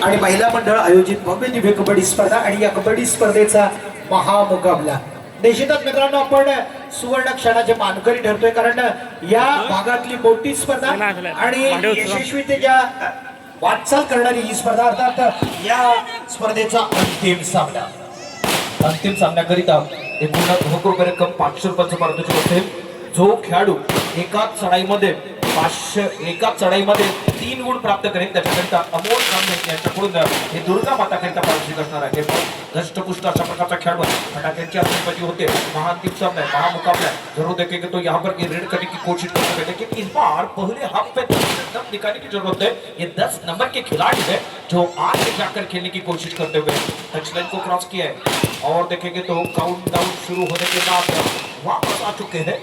आणि महिला मंडळ आयोजित भव्य दिव्य कबड्डी स्पर्धा आणि या कबड्डी स्पर्धेचा महामुकाबला निश्चितच मित्रांनो आपण सुवर्ण क्षणाचे मानकरी ठरतोय कारण या भागातली मोठी स्पर्धा आणि यशस्वीतेच्या वाटचाल करणारी ही स्पर्धा अर्थात या स्पर्धेचा अंतिम सामन्याकरिता एकूण रुपये रक्कम 500 रुपयाचं पारितोषिक असेल. जो खेळाडू एकाच चढाईमध्ये 3 गुण प्राप्त करेल त्याच्याकरिता अमोल कांबळे यांच्याकडून हे दुर्गा माता करिता पारितोषिक असणार आहे. धष्टपुष्ट अशा प्रकारचा खेळाडू फटाक्यांची आतिषबाजी होते. महाअंतिम सामना है, महामुकाबला है. जरूर देखेंगे तो यहाँ पर रेड करने की कोशिश करते हैं लेकिन इस बार पहले हाफ पे 10 निकालने की जरूरत है. ये 10 नंबर के खिलाड़ी है जो आगे जाकर खेलने की कोशिश करते हुए टच लाइन को क्रॉस किया है और देखेंगे तो काउंटडाउन शुरू होने के बाद वापस आ चुके हैं.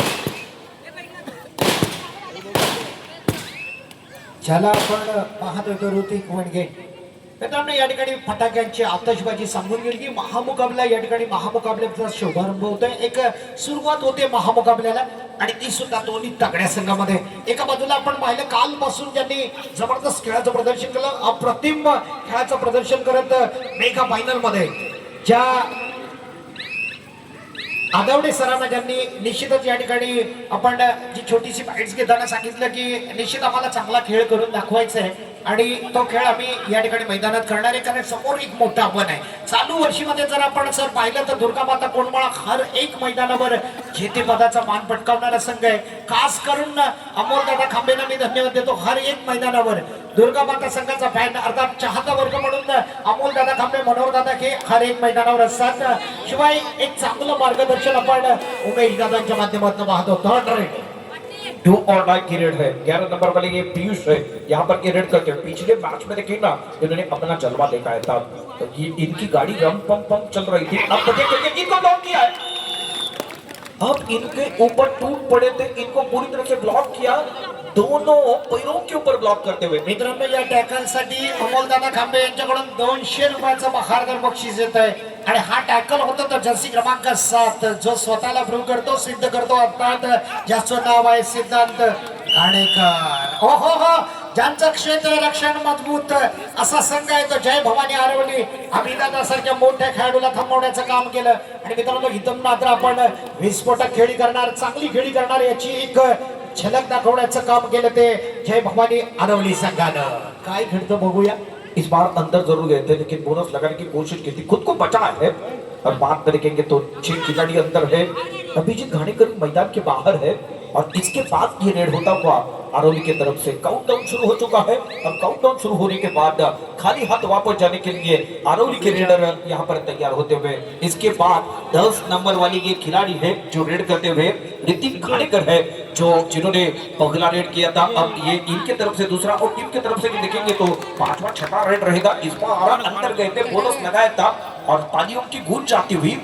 ज्याला आपण पाहत होतो ऋतिक वणगे मित्रांनो या ठिकाणी फटाक्यांची आतषबाजी सांगून गेली की महामुकाबला या ठिकाणी महामुकाबल्याचा शुभारंभ होतोय. एक सुरुवात होते महामुकाबल्याला आणि ती सुद्धा दोन्ही तगड्या संघामध्ये. एका बाजूला आपण पाहिलं कालपासून ज्यांनी जबरदस्त खेळाचं प्रदर्शन केलं अप्रतिम खेळाचं प्रदर्शन करत मेगा फायनल मध्ये ज्या आदवडे सरांना ज्यांनी निश्चितच या ठिकाणी आपण जी छोटीशी बाईट्स घेताना सांगितलं की निश्चित आम्हाला चांगला खेळ करून दाखवायचा आहे आणि तो खेळ आम्ही या ठिकाणी मैदानात करणार आहे कारण समोर एक मोठं आव्हान आहे. चालू वर्षीमध्ये जर आपण सर पाहिलं तर दुर्गा माता कोंडमाळा हर एक मैदानावर जेतेपदाचा मान पटकावणारा संघ आहे. खास करून अमोलदादा खांबेंना मी धन्यवाद देतो. हर एक मैदानावर दुर्गा माता संघाचा फॅन अर्थात चाहता वर्ग म्हणून अमोलदादा खांबे मनोहरदादा हे हर एक मैदानावर असतात. शिवाय एक चांगलं मार्गदर्शन आपण उमेश दादांच्या माध्यमातून पाहतो. थर्ड रेड डू और डाई की रेड है. 11 नंबर वाले ये पीयूष है यहाँ पर ये रेड करते हैं. पिछले मैच में देखिए ना इन्होंने अपना जलवा दिखाया था. तो ये इनकी गाड़ी रम पम पम चल रही थी. अब देखिए इनको ब्लॉक किया है. अब इनके ऊपर टूट पड़े थे इनको पूरी तरह से ब्लॉक किया दोनों पैरों के ऊपर ब्लॉक करते हुए. मित्रांनो या टॅकलसाठी अमोलदादा खांबे यांच्याकडून 200 रुपयाचं बहारदार बक्षीस येत आहे आणि हा टॅकल होता तो जर्सी क्रमांक 7 जो स्वतःला प्रूव्ह करतो सिद्ध करतो अर्थात ज्याचं नाव आहे सिद्धांत घाणेकर. हो हो हो ज्यांचं क्षेत्र रक्षण मजबूत असा संघ आहे तो जय भवानी आरवली अभिदादा सारख्या मोठ्या खेळाडूला थांबवण्याचं काम केलं. आणि मित्रांनो इथून मात्र आपण विस्फोटक खेळी करणार चांगली खेळी करणार याची एक झलक दाखवण्याचं काम केलं ते जय भवानी आरवली संघानं. काय घडतं बघूया. इस बार अंदर जरूर गए थे लेकिन बोनस लगाने की कोशिश की थी खुद को बचा है. और बात करेंगे तो 6 खिलाड़ी अंदर है. अभिजीत घाणेकर मैदान के बाहर है और इसके बाद ये रेड होता हुआ आरोली की तरफ से काउंटडाउन शुरू हो चुका है. और काउंटडाउन शुरू होने के बाद खाली हाथ वापस जाने के लिए आरोली के रेडर यहाँ पर तैयार होते हुए इसके बाद 10 नंबर वाली ये खिलाड़ी है जो रेड करते हुए ऋतिक घाणेकर है जिन्होंने पहला रेड किया था. अब ये इनके तरफ से दूसरा और टीम की तरफ से भी देखेंगे तो 5वां 6वां रेड रहेगा. इस बार अंदर गए थे बोनस लगाया था और तालियों की गूंज आती हुई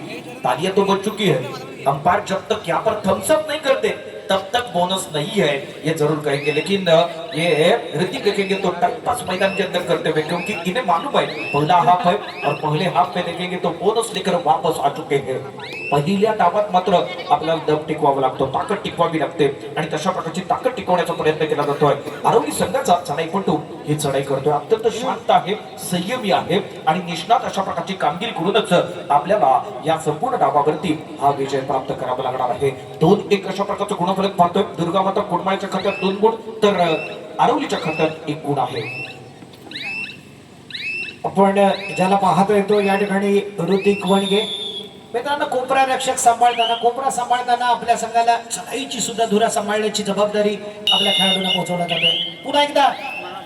तालियां तो बज चुकी है. अंपायर जब तक यहाँ पर थम्स अप नहीं करते तब तक बोनस नहीं है ये जरूर कहेंगे. लेकिन ये ऋतिक देखेंगे तो टाइम पास मैदान के अंदर करते हुए क्योंकि इन्हें मालूम है पहला हाफ है और पहले हाफ में देखेंगे तो बोनस लेकर वापस आ चुके हैं. पहिल्या डावात मात्र आपल्याला दम टिकवावा लागतो ताकद टिकवावी लागते आणि तशा प्रकारची ताकद टिकवण्याचा प्रयत्न केला जातोय. आरोग्य संघाचा चढाईपटू ही चढाई करतोय अत्यंत शांत आहे संयमी आहे आणि निष्णात अशा प्रकारची कामगिरी करूनच आपल्याला या संपूर्ण डावावरती हा विजय प्राप्त करावा लागणार आहे. 2-1 अशा प्रकारचं गुणफलक पाहतोय. दुर्गा माता कोंडमाळ्याच्या खात्यात 2 गुण तर आरोलीच्या खात्यात 1 गुण आहे. आपण ज्याला पाहतोय तो या ठिकाणी ऋतिक वणगे. मित्रांनो कोपरा रक्षक कोपरा सांभाळताना आपल्या संघाला चढाईची सुद्धा धुरा सांभाळण्याची जबाबदारी आपल्या खेळाडूंना पोहोचवण्यात आली. पुन्हा एकदा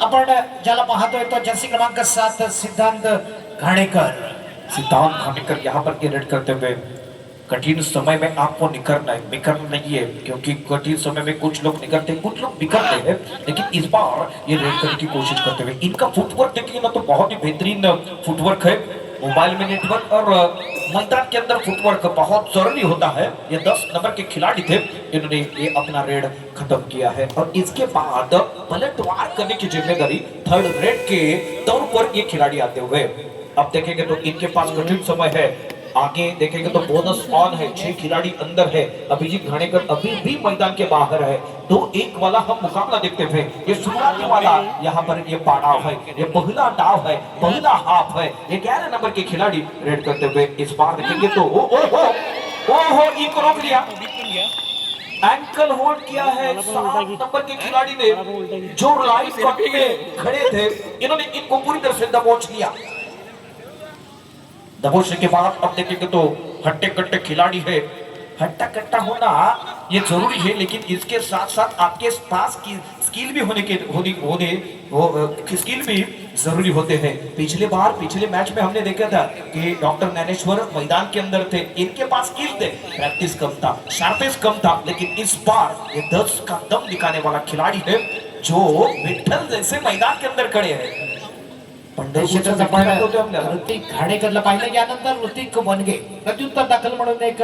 आपण ज्याला पाहतोय तो जर्सी क्रमांक 7 सिद्धांत घाणेकर यहाँ पर रेड करते हुए कठिन समय में आपको निखरना नहीं है क्योंकि कठिन समय में कुछ लोग निखरते हैं कुछ लोग बिखरते हैं. लेकिन इस बार ये रेड करने की कोशिश करते हुए इनका फुटवर्क देखिए ना तो बहुत ही बेहतरीन फुटवर्क है. मोबाइल में नेटवर्क और मैदान के अंदर फुटवर्क बहुत जरूरी होता है. ये 10 नंबर के खिलाड़ी थे इन्होंने ये अपना रेड खत्म किया है और इसके बाद पलटवार करने की जिम्मेदारी थर्ड रेड के तौर पर ये खिलाड़ी आते हुए. अब देखेंगे तो इनके पास कठिन समय है आगे देखेंगे तो बोनस ऑन है, 6 खिलाड़ी अंदर है, अभिजीत घाणेकर अभी भी मैदान के बाहर है। 2-1 वाला हम मुकाबला देखते थे। ये शुरुआत वाला यहाँ पर ये पाड़ाव है, ये पहला डाव है, पहला हाफ है। ये 11 नंबर के खिलाड़ी रेड करते हुए इस बार देखेंगे तो ओ इनको रोक लिया, एंकल होल्ड किया है 7 नंबर के खिलाड़ी ने, जो लाइफ कट में खड़े थे, इन्होंने इनको पूरी तरह से दबोच लिया। दबोचने के बाद अब देखेंगे तो हट्टे कट्टे खिलाड़ी है। हट्टा कट्टा होना ये जरूरी है, लेकिन इसके साथ साथ आपके पास की स्किल भी स्किल भी जरूरी होते हैं। पिछले मैच में हमने देखा था कि डॉक्टर ज्ञानेश्वर मैदान के अंदर थे, इनके पास स्किल थे, प्रैक्टिस कम था, शार्पेस कम था, लेकिन इस बार ये 10 का दम दिखाने वाला खिलाड़ी है, जो विठ्ठल जैसे मैदान के अंदर खड़े हैं। ऋतिक घाणेकरला पाहिलं यानंतर ऋतिक बनगे प्रत्युत्तर दाखल म्हणून एक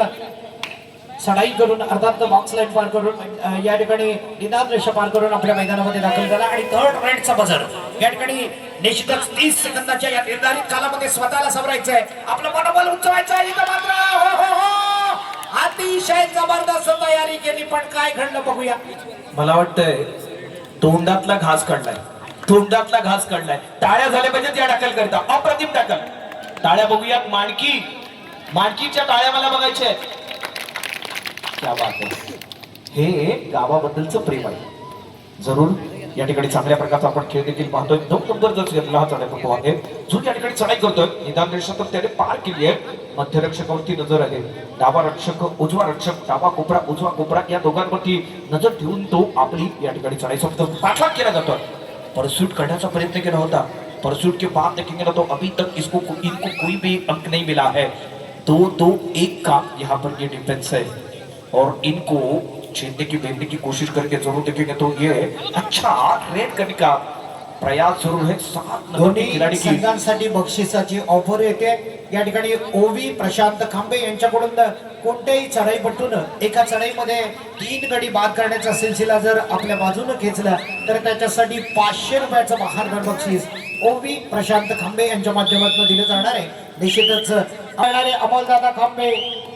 चढाई करून अर्थात बॉक्स लाईन पार करून या ठिकाणी निदान रेषा पार करून आपल्या मैदानामध्ये दाखल झाला आणि थर्ड रेडचा बझर या ठिकाणी निश्चितच 30 सेकंदाच्या या निर्धारित कालामध्ये स्वतःला सावरायचं आहे, आपलं मनोबल उंचवायचं आहे। इथं मात्र हो अतिशय जबरदस्त तयारी केली, पण काय घडलं बघूया। मला वाटतंय तोंडातला घास काढलाय, तोंडातला घास काढलाय। टाळ्या झाल्या पाहिजेत या टाकल करता, अप्रतिम टाकल। टाळ्या बघूया, माणकीच्या टाळ्या मला बघायच्या आहेत। क्या बात आहे, हे गावाबद्दलचं प्रेम आहे। जरूर या ठिकाणी चांगल्या प्रकारचा आपण खेळ देखील पाहतोय। 2 नंबर जर घेतला हा चढाईपटू आहे, जो या ठिकाणी चढाई करतोय, निदान रेषा तर त्याने पार केली आहे। मध्यरक्षकावरती नजर आहे, डावा रक्षक उजवा रक्षक, डावा कोपरा उजवा कोपरा, या दोघांवरती नजर ठेवून तो आपली या ठिकाणी चढाई सोबत पाठलाग केला जातोय। परस्यूट करण्याचा प्रयत्न केला होता, परस्यूट के बाद देखेंगे ना तो अभी तक इनको कोई भी अंक नहीं मिला है। 2-2-1 का यहाँ पर ये डिफेंस है, और इनको छेदने की बेचने की कोशिश करके जरूर देखेंगे तो ये अच्छा रेड करने का प्रयास जरूर है। 7 नंबर के खिलाड़ी की संघांसाठी बक्षिसाची ऑफर येते। या ठिकाणी ओवी प्रशांत खांबे यांच्याकडून कोणत्याही चढाईपटून एका चढाईमध्ये 3 गडी बाद करण्याचा सिलसिला जर आपल्या बाजूने खेचला तर त्याच्यासाठी 500 रुपयाचं महारधन बक्षीस ओवी प्रशांत खांबे यांच्या माध्यमातून दिलं जाणार आहे। निश्चितच येणारे अमोलदादा खांबे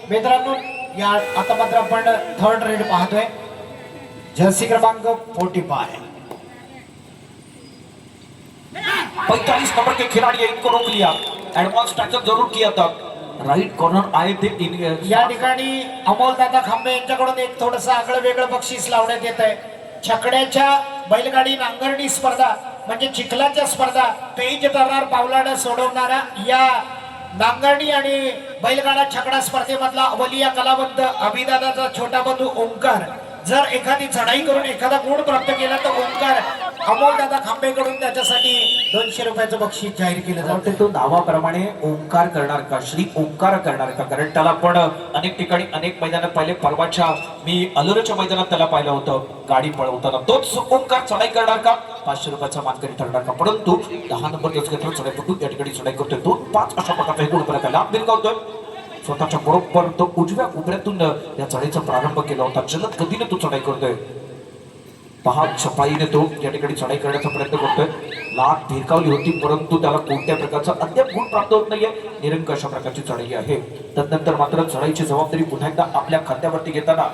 मित्रांनो, या आता मात्र आपण थर्ड रेड पाहतोय, जर्सी क्रमांक 45 45 नंबर के खिलाड़ी है, इनको रोक लिया, एडवांस टैकल जरूर किया था। राइट कॉर्नर आए थे या ठिकाणी अमोलदादा खांबे यांच्याकडून एक थोडस आगळं वेगळं बक्षीस लावण्यात येत आहे। छकड्याच्या बैलगाडी नांगरणी स्पर्धा म्हणजे चिखलाच्या स्पर्धा, पेज तरार पावलाडा सोडवणारा या नांगरणी आणि बैलगाडा छकडा स्पर्धेमधला अवलिया कलावंत अभिदादाचा छोटा बंधू ओंकार जर एखादी चढाई करून एखादा गुण प्राप्त केला तर ओंकार अमोलदादा खांबेकडून त्याच्यासाठी 200 रुपयाचं बक्षीस जाहीर केलं जातं। तो नावाप्रमाणे ओंकार करणार का, श्री ओंकार करणार का? कारण त्याला पण अनेक ठिकाणी अनेक मैदानात पाहिले, परवाच्या मी अलोराच्या मैदानात त्याला पाहिलं होतं गाडी पळवताना। तोच ओंकार चढाई करणार का, 500 रुपयाचा मानकरी ठरणार का? परंतु 10 नंबर घेतला चढाईपटू या ठिकाणी चढाई करतोय, 2-5 अशा प्रकारचा गुण परत लाभ बिरकावतोय। स्वतःच्या बरोबर तो उजव्या उभऱ्यातून या चढाईचा प्रारंभ केला होता, जलद गतीने तो चढाई करतोय। 10 छपाईने तो या ठिकाणी चढाई करण्याचा प्रयत्न करतोय। लाट भिरकावली होती, परंतु त्याला कोणत्या प्रकारचा अद्याप गुण प्राप्त होत नाहीये। निरंक अशा प्रकारची चढाई आहे। तदनंतर मात्र चढाईची जबाबदारी पुन्हा एकदा आपल्या खात्यावरती घेताना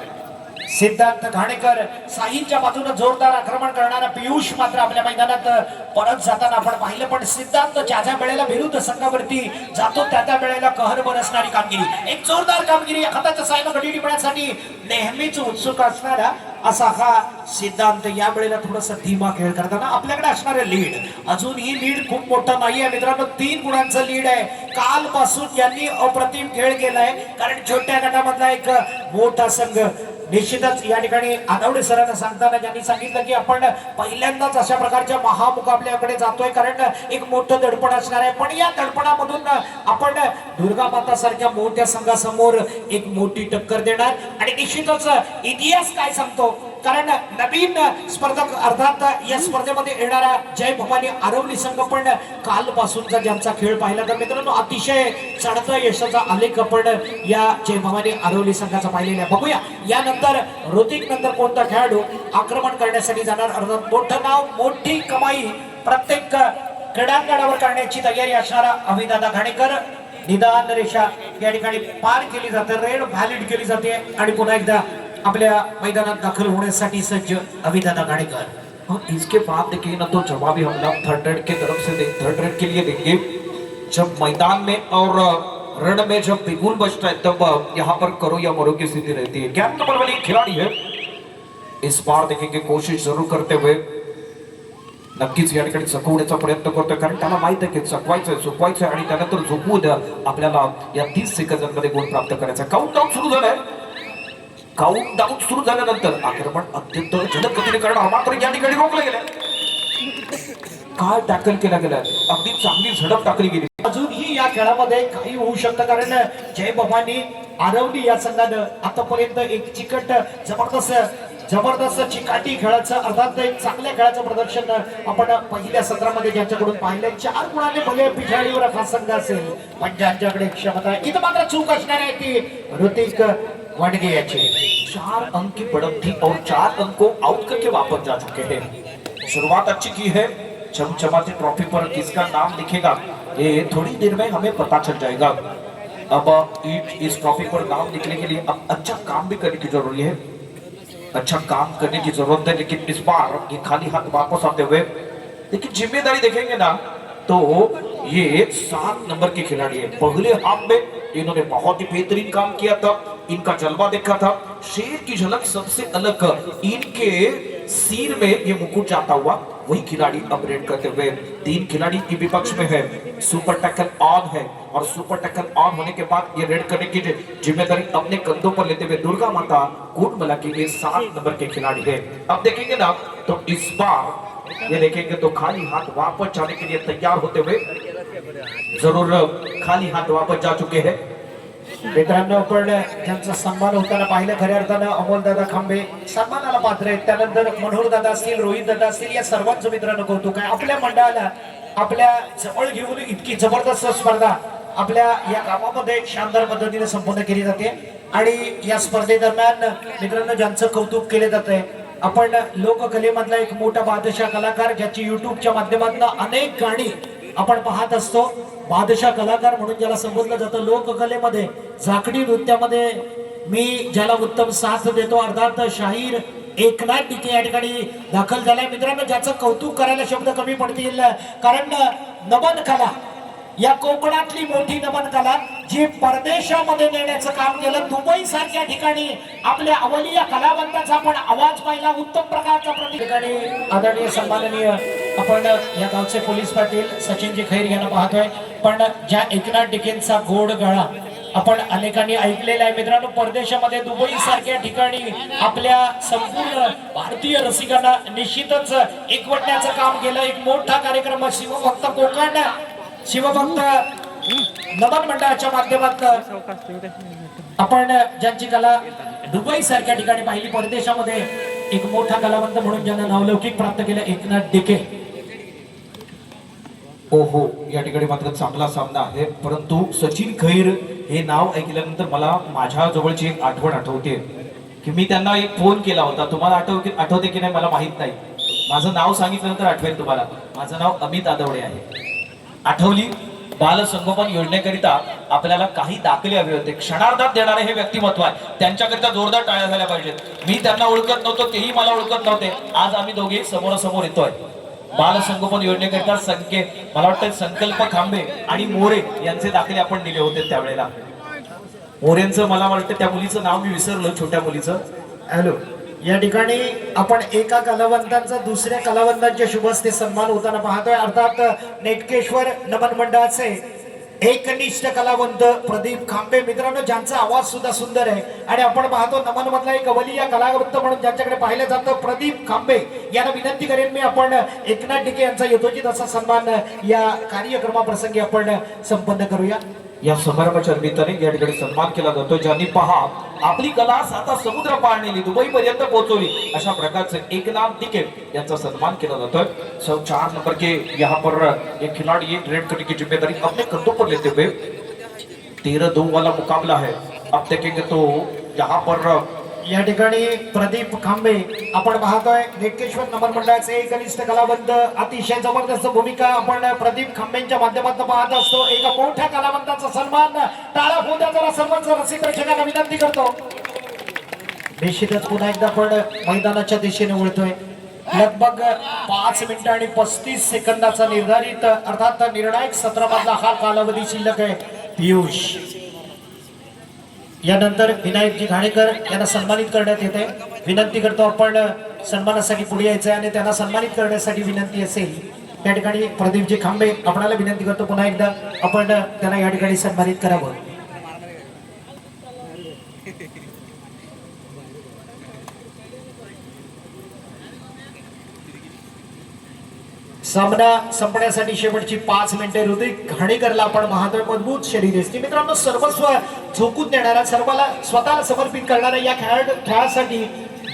सिद्धार्थ घाणेकर, साहिलच्या बाजूने जोरदार आक्रमण करणारा पियुष मात्र आपल्या मैदानात परत जाताना आपण पाहिलं, पण सिद्धार्थ ज्या ज्या वेळेला विरुद्ध संघावरती जातो त्या त्या वेळेला कहर बरसणारी कामगिरी, एक जोरदार कामगिरी, हाताच्या सायनं गडी टिपण्यासाठी नेहमीच उत्सुक असणारा असा हा सिद्धांत या वेळेला थोडासा धीमा खेळ करताना आपल्याकडे असणारे लीड, अजून ही लीड खूप मोठा नाहीये मित्रांनो, 3 गुणांचं लीड आहे। कालपासून यांनी अप्रतिम खेळ केलाय, कारण छोट्या गटामधला एक मोठा संघ निश्चितच या ठिकाणी आदवडे सरांना सांगताना ज्यांनी सांगितलं की आपण पहिल्यांदाच अशा प्रकारच्या महामुकाबल्याकडे जातोय, कारण एक मोठं दडपण असणार आहे, पण या दडपणामधून आपण दुर्गा माता सारख्या मोठ्या संघासमोर एक मोठी टक्कर देणार। आणि निश्चितच इतिहास काय सांगतो, कारण नवीन स्पर्धक अर्थात या स्पर्धेमध्ये येणारा जय भवानी आरवली संघ पण कालपासूनचा ज्यांचा खेळ पाहिला तर मित्रांनो अतिशय चढता यशाचा आलेख आपण या जय भवानी आरवली संघाचा पाहिलेला आहे। बघूया यानंतर ऋतिक नंतर कोणता खेळाडू आक्रमण करण्यासाठी जाणार, अर्थात मोठं नाव मोठी कमाई प्रत्येक क्रीडांगणावर करण्याची तयारी असणारा अभिदादा घाणेकर निदान रेषा या ठिकाणी पार केली जाते, रेड व्हॅलिड केली जाते आणि पुन्हा एकदा आपल्या मैदानात दाखल होण्यासाठी सज्ज अभिदादा गाडेकर। और इसके बाद देखिए ना तो जवाबी हमला थर्ड रेड के तरफ से थर्ड रेड के लिए देंगे। जब मैदान में और रण में जब बिगुल बजता है तब यहाँ पर करो या मरो की स्थिति रहती है। क्या नंबर वाली खिलाड़ी है इस बार देखेंगे, कोशिश जरूर करते हुए नक्कीच या ठिकाणी चकवण्याचा प्रयत्न करतोय, कारण त्याला माहित आहे की चकवायचंय चुकवायचंय आणि त्यानंतर झोपू द्या आपल्याला या 30 सेकंदांमध्ये गोल प्राप्त करायचा। काउंटडाऊन सुरू झालाय, काउंटडाऊन सुरू झाल्यानंतर आक्रमण अत्यंत जलद गतीने करणार मात्र या ठिकाणी रोखलं गेलं। काय टॅकल केला गेला, अगदी चांगली झडप टाकली गेली। अजूनही या खेळामध्ये काही होऊ शकतं, कारण जय बाबांनी आरवली या संघानं आतापर्यंत एक चिकट जबरदस्त चिकाटी खेळाचं अर्थात एक चांगल्या खेळाचं प्रदर्शन आपण पहिल्या सत्रामध्ये ज्यांच्याकडून पाहिलं। 4 गुणांनी भले पिछाडीवर हा संघ असेल पण ज्यांच्याकडे क्षमता आहे, इथं मात्र चूक असणार आहे ती ऋतिक वाडगे याची। 4 अंक की बढ़त थी और 4 अंक को आउट करके वापस जा चुके हैं। शुरुआत अच्छी की है, चमचमाती ट्रॉफी पर किसका नाम लिखेगा ये थोड़ी देर में हमें पता चल जाएगा। अब इस ट्रॉफी पर नाम लिखने के लिए अब अच्छा काम भी करने की जरूरी है, अच्छा काम करने की जरूरत है। लेकिन इस बार ये खाली हाथ वापस आते हुए, लेकिन जिम्मेदारी देखेंगे ना तो ये 7 नंबर के खिलाड़ी है। पहले हाफ में इन्होंने बहुत ही बेहतरीन काम किया था, इनका जलवा देखा था, शेर की झलक सबसे अलग इनके सिर में ये मुकुट जाता हुआ वही खिलाड़ी अपग्रेड करते हुए 3 खिलाड़ी के विपक्ष में है। सुपर टैकल ऑन है और सुपर टैकल ऑन होने के बाद ये रेड करने की जिम्मेदारी अपने कंधों पर लेते हुए दुर्गा माता कूटमला के लिए 7 नंबर के खिलाड़ी है। अब देखेंगे ना तो इस बार ये देखेंगे तो खाली हाथ वापस जाने के लिए तैयार होते हुए जरूर खाली हाथ वापस जा चुके हैं। मित्रांनो पण ज्यांचा सन्मान होताना पाहिलं खऱ्या अर्थानं अमोलदादा खांबे सन्मानाला पात्र आहेत, त्यानंतर मनोहर दादा असतील, रोहित दादा असतील, या सर्वांचं मित्रांनो कौतुक आहे। आपल्या मंडळाला आपल्या जवळ घेऊन इतकी जबरदस्त स्पर्धा आपल्या या गावामध्ये शानदार पद्धतीने संपन्न केली जाते आणि या स्पर्धेदरम्यान मित्रांनो ज्यांचं कौतुक केले जाते, आपण लोककलेमधला एक मोठा बादशाह कलाकार ज्याची युट्यूबच्या माध्यमातून अनेक गाणी आपण पाहत असतो, बादशाह कलाकार म्हणून ज्याला संबोधलं जातं लोककलेमध्ये, झाकडी नृत्यामध्ये मी ज्याला उत्तम साथ देतो अर्थात शाहीर एकनाथ डिके या ठिकाणी दाखल झालाय। मित्रांनो ज्याचं कौतुक करायला शब्द कमी पडतील, कारण नमन कला या कोकणातली मोठी नमन कला जी परदेशामध्ये नेण्याचं काम केलं, दुबई सारख्या ठिकाणी आपल्या अवलिया कलावंताचा आपण आवाज पाहिला, उत्तम प्रकारचा ठिकाणी आदरणीय सन्माननीय आपण या गावचे पोलीस पाटील सचिनजी खैर यांना पाहतोय। पण ज्या एकनाथ डिकेंचा गोड गळा आपण अनेकांनी ऐकलेला आहे मित्रांनो, परदेशामध्ये दुबई सारख्या ठिकाणी आपल्या संपूर्ण भारतीय रसिकांना निश्चितच एकवटण्याचं काम केलं। एक मोठा कार्यक्रम शिवभक्त कोकण शिवभक्त नमन मंडळाच्या माध्यमातून आपण ज्यांची कला दुबई सारख्या ठिकाणी पाहिली, परदेशामध्ये एक मोठा कलावंत म्हणून ज्यांना नावलौकिक प्राप्त केलं एकनाथ डिके। ओहो या ठिकाणी मात्र चांगला सामना आहे, परंतु सचिन खैर हे नाव ऐकल्यानंतर मला माझ्या जवळची एक आठवण आठवते की मी त्यांना एक फोन केला होता। तुम्हाला आठवते की नाही मला माहित नाही, माझं नाव सांगितल्यानंतर आठवेल तुम्हाला। माझं नाव अमित आदवडे आहे। आठवली बालसंगोपन योजनेकरिता आपल्याला काही दाखले हवे होते, क्षणार्धात देणारे हे व्यक्तिमत्व आहे, त्यांच्याकरिता जोरदार टाळ्या झाल्या पाहिजेत। मी त्यांना ओळखत नव्हतो, तेही मला ओळखत नव्हते, आज आम्ही दोघे समोरासमोर येतोय। बालसंगोपन योजनेकरिता मला वाटतं संकल्प खांबे आणि मोरे यांचे दाखले आपण दिले होते त्यावेळेला। मोरेंचं मला वाटतं त्या मुलीचं नाव मी विसरलो, छोट्या मुलीचं। हॅलो, या ठिकाणी आपण एका कलावंतांचा दुसऱ्या कलावंतांच्या शुभस्ते सन्मान होताना पाहतोय, अर्थात नेटकेश्वर नमन मंडळाचे एकनिष्ठ कलावंत प्रदीप खांबे मित्रांनो, ज्यांचा आवाज सुद्धा सुंदर आहे आणि आपण पाहतो नमन मधला एक अवलिया कलावंत म्हणून ज्यांच्याकडे पाहिलं जातं प्रदीप खांबे यांना विनंती करेन मी, आपण एकनाथ डिके यांचा यथोचित असा सन्मान या कार्यक्रमाप्रसंगी आपण संपन्न करूया। या समारंभाच्या निमित्ताने या ठिकाणी सन्मान केला जातो, ज्यांनी पहा आपली कला साता समुद्र पार नेली, दुबई पर्यंत पोहोचवली, अशा प्रकारचे एकनाथ डिके यांचा सन्मान केला जातोय। 4 नंबर के यहाँ पर एक खिलाड़ी रेड करने की जिम्मेदारी अपने कंधों पर लेते हुए 13-2 वाला मुकाबला है। अब देखेंगे तो यहाँ पर या ठिकाणी प्रदीप खांबे आपण पाहतोय नेटकेश्वर नमन मंडळाचे एक कनिष्ठ कलावंत अतिशय जबरदस्त भूमिका आपण प्रदीप खांबेंच्या माध्यमातून पाहत असतो एका मोठ्या कलावंताचा सन्मान टाळा होत्या जरा सर्वच रसिक प्रेक्षकांना विनंती करतो निश्चितच पुन्हा एकदा आपण मैदानाच्या दिशेने वळतोय लगभग 5 मिनिटं आणि 35 सेकंदाचा निर्धारित अर्थात निर्णायक सत्रामधला हा कालावधी शिल्लक आहे पियुष यानंतर विनायकजी घाणेकर यांना सन्मानित करण्यात येते विनंती करतो आपण सन्मानासाठी पुढे यायचं आणि त्यांना सन्मानित करण्यासाठी विनंती असेल त्या ठिकाणी प्रदीपजी खांबे आपणाला विनंती करतो पुन्हा एकदा आपण त्यांना या ठिकाणी सन्मानित करावं सामना संपण्यासाठी शेवटची 5 मिनिटे ऋतिक घाणेकरला आपण पाहतोय मजबूत शरीर दिसते मित्रांनो सर्वस्व झोकून देणारा सर्वाला स्वतःला समर्पित करणारा या खेळासाठी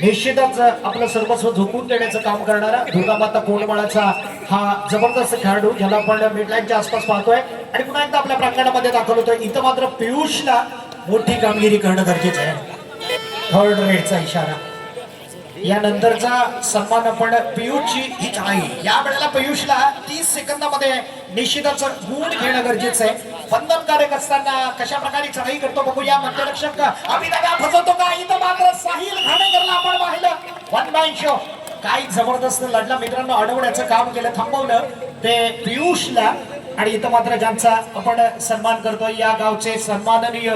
निश्चितच आपलं सर्वस्व झोकून देण्याचं काम करणारा दुर्गामाता कोंडमाळाचा हा जबरदस्त खेळाडू ज्याला आपण मिडलाईनच्या आसपास पाहतोय आणि पुन्हा एकदा आपल्या प्रांगणामध्ये दाखल होतोय इथं मात्र पियुषला मोठी कामगिरी करणं गरजेचं आहे थर्ड रेडचा इशारा यानंतरचा सन्मान आपण पियुषची ही चढाई या वेळेला पियुषला 30 सेकंदामध्ये निश्चितच गुण घेणं गरजेचं आहे बंधनकारक असताना कशा प्रकारे चढाई करतो बघूया मंत्ररक्षक अभिदादा फसवतो का इथं मात्र साहिल घाणेकरला आपण पाहिलं वन मॅन शो काही जबरदस्त लढला मित्रांनो अडवण्याचं काम केलं थांबवलं ते पियुषला आणि इथं मात्र ज्यांचा आपण सन्मान करतोय या गावचे सन्माननीय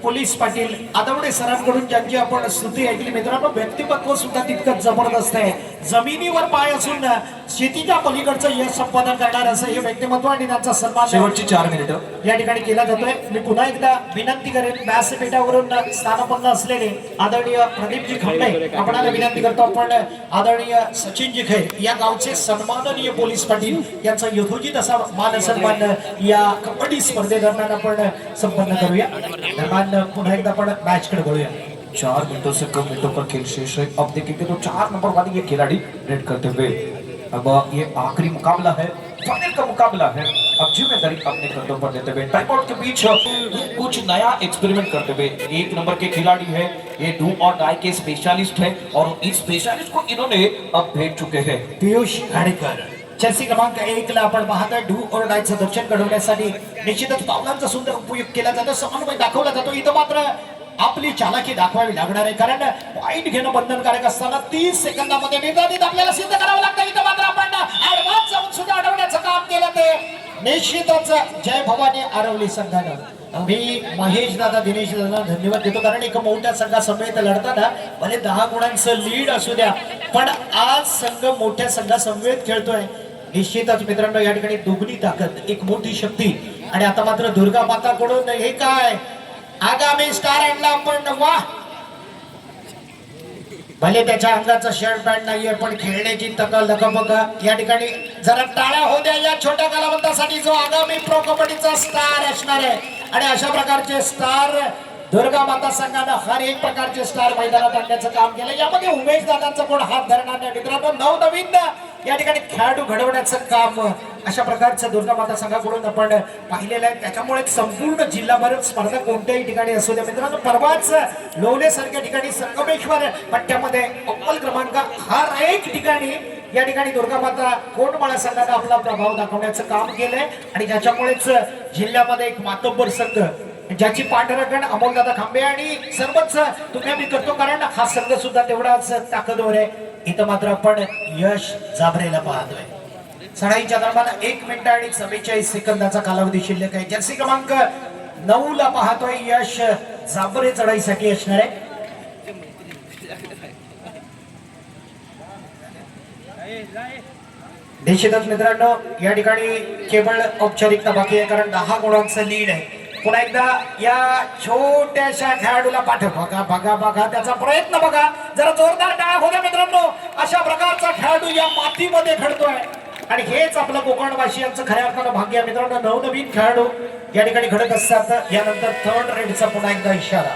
पोलीस पाटील आदवडे सरांकडून ज्यांची आपण स्तुती ऐकली मित्रांनो व्यक्तिमत्व सुद्धा तितकंच जबरदस्त आहे जमिनीवर पाय असून शेतीच्या पलीकडचं यश संपादन करणार असं हे व्यक्तिमत्व आणि त्यांचा सन्मान शेवटची 4 मिनिटं या ठिकाणी केला जातोय मी पुन्हा एकदा विनंती करेन व्यासपीठावरून स्थानपन्न असलेले आदरणीय प्रदीपजी खांबे आपणाला विनंती करतो आपण आदरणीय सचिनजी खैर या गावचे सन्माननीय पोलीस पाटील यांचा यथोचित असा मान सन्मान या कबड्डी स्पर्धेदरम्यान आपण संपन्न करूया दरम्यान पुन्हा एकदा आपण मॅच कडे वळूया 4 मिनटों से कम मिनटों पर खेल शेष है अब देखेंगे तो 4 नंबर वाले ये खिलाड़ी रेड करते हुए अब ये आखिरी मुकाबला है फाइनल का मुकाबला है अब जिम्मेदारी अपने कंधों पर लेते हुए टाइम आउट के बीच कुछ नया एक्सपेरिमेंट करते हुए 1 नंबर के खिलाड़ी है ये डू और डाई के स्पेशलिस्ट है और इस स्पेशलिस्ट को इन्होंने अब भेज चुके हैं पियुष घाणेकर चर्सी क्रमांक 1 ला आपण पाहतोय डू और डायचं दर्शन घडवण्यासाठी निश्चितच पावलांचा सुंदर उपयोग केला जातो समन्वय दाखवला जातो इथं मात्र आपली चालाकी दाखवावी लागणार आहे कारण पॉइंट घेणं बंधनकारक असताना 30 सेकंदामध्ये निर्धारित आपल्याला सिद्ध करावं लागतं इथं मात्र आपण ऍडव्हान्स जाऊन सुद्धा अडवण्याचं काम केलं ते निश्चितच जय भवानी आरवली संघानं मी महेश दादा दिनेश दादा धन्यवाद देतो कारण एका मोठ्या संघासमवेत लढताना भले 10 गुणांचं लीड असू द्या पण आज संघ मोठ्या संघासमवेत खेळतोय निश्चितच मित्रांनो या ठिकाणी दुगणी ताकद एक मोठी शक्ती आणि आता मात्र दुर्गा माताकडून हे काय आगामी स्टार आणला आपण वाह भले त्याच्या अंगाचा शर्ट पॅन्ट नाहीये पण खेळण्याची बघा या ठिकाणी जरा टाळ्या होऊ द्या या छोट्या कलावंतासाठी जो आगामी प्रो कबड्डीचा स्टार असणार आहे आणि अशा प्रकारचे स्टार दुर्गा माता संघानं हर एक प्रकारचे स्टार मैदानात आणण्याचं काम केलं यामध्ये उमेश दादांचा कोण हात धरणार नाही मित्रांनो नवनवीन या ठिकाणी खेळाडू घडवण्याचं काम अशा प्रकारचं दुर्गा माता संघाकडून आपण पाहिलेलं आहे त्याच्यामुळे संपूर्ण जिल्हाभर स्पर्धा कोणत्याही ठिकाणी असू द्या मित्रांनो परवाच लोणे सारख्या ठिकाणी संगमेश्वर पट्ट्यामध्ये अव्वल क्रमांक हर एक ठिकाणी या ठिकाणी दुर्गा माता कोंडमाळा संघाने आपला प्रभाव दाखवण्याचं काम केलंय आणि ज्याच्यामुळेच जिल्ह्यामध्ये एक मातब्बर संघ ज्याची पाठराखण अमोलदादा खांबे आणि सर्वच तुम्ही आम्ही करतो कारण हा संघ सुद्धा तेवढाच ताकदवर आहे इथं मात्र आपण यश जाबरेला पाहतोय चढाईच्या दरम्यान 1 मिनिट आणि 44 सेकंदाचा कालावधी शिल्लक आहे जर्सी क्रमांक 9 ला पाहतोय यश जाबरे चढाईसाठी असणार आहे निश्चितच मित्रांनो या ठिकाणी केवळ औपचारिकता बाकी आहे कारण 10 गुणांचं लीड आहे पुन्हा एकदा या छोट्याशा खेळाडूला पाठव बघा बघा बघा त्याचा प्रयत्न बघा जरा जोरदार टाळ्या होत्या मित्रांनो अशा प्रकारचा खेळाडू या मातीमध्ये घडतोय आणि हेच आपलं कोकणवासियांचं खऱ्या अर्थानं भाग्य आहे मित्रांनो नवनवीन खेळाडू या ठिकाणी घडत असतात यानंतर थर्ड रेडचा पुन्हा एकदा इशारा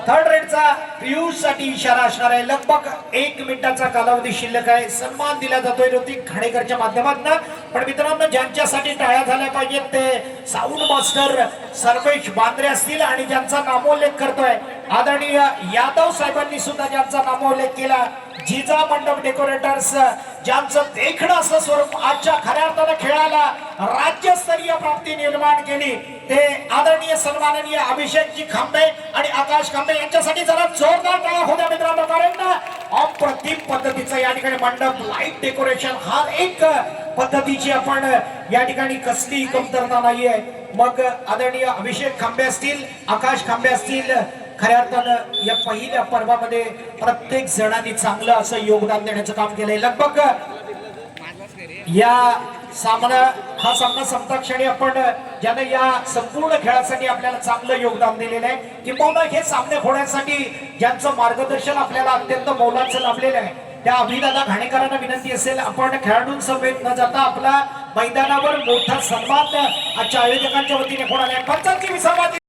थर्ड रेडचा पियुष साठी इशारा असणार आहे. लगभग 1 मिनिटाचा कालावधी शिल्लक आहे. सन्मान दिला जातोय ऋतिक खाडेकरच्या माध्यमातून. पण मित्रांनो, ज्यांच्यासाठी टाळ्या झाल्या पाहिजेत ते साऊंड मास्टर सर्वेश बांद्रे असतील आणि ज्यांचा नामोल्लेख करतोय आदरणीय यादव साहेबांनी सुद्धा ज्यांचा नामोल्लेख केला. जिजा मंडप डेकोरेटर्स, ज्यांचं देखणं असं स्वरूप आजच्या खऱ्या अर्थानं खेळाला राज्यस्तरीय प्राप्ती निर्माण केली, ते आदरणीय सन्माननीय अभिषेकजी खांबे आणि आकाश खांबे यांच्यासाठी जरा जोरदार टाळ्या होत्या मित्रांनो. कारण अप्रतिम पद्धतीचं या ठिकाणी मंडप लाईट डेकोरेशन हा एक पद्धतीची आपण या ठिकाणी कसली कमतरता नाहीये. मग आदरणीय अभिषेक खांबे असतील, आकाश खांबे असतील, खऱ्या अर्थानं या पहिल्या पर्वामध्ये प्रत्येक जणांनी चांगलं असं योगदान देण्याचं काम केलंय. लगभग या हा सामना संपता क्षणी आपण ज्यानं या संपूर्ण खेळासाठी आपल्याला चांगलं योगदान दिलेलं आहे, किंवा हे सामने होण्यासाठी ज्यांचं मार्गदर्शन आपल्याला अत्यंत मोलाचं लाभलेलं आहे, त्या अभिदादा घाणेकरांना विनंती असेल आपण खेळाडूंसमवेत न जाता आपला मैदानावर मोठा सन्मान आजच्या आयोजकांच्या वतीने होणार आहे. पंचांची विसावा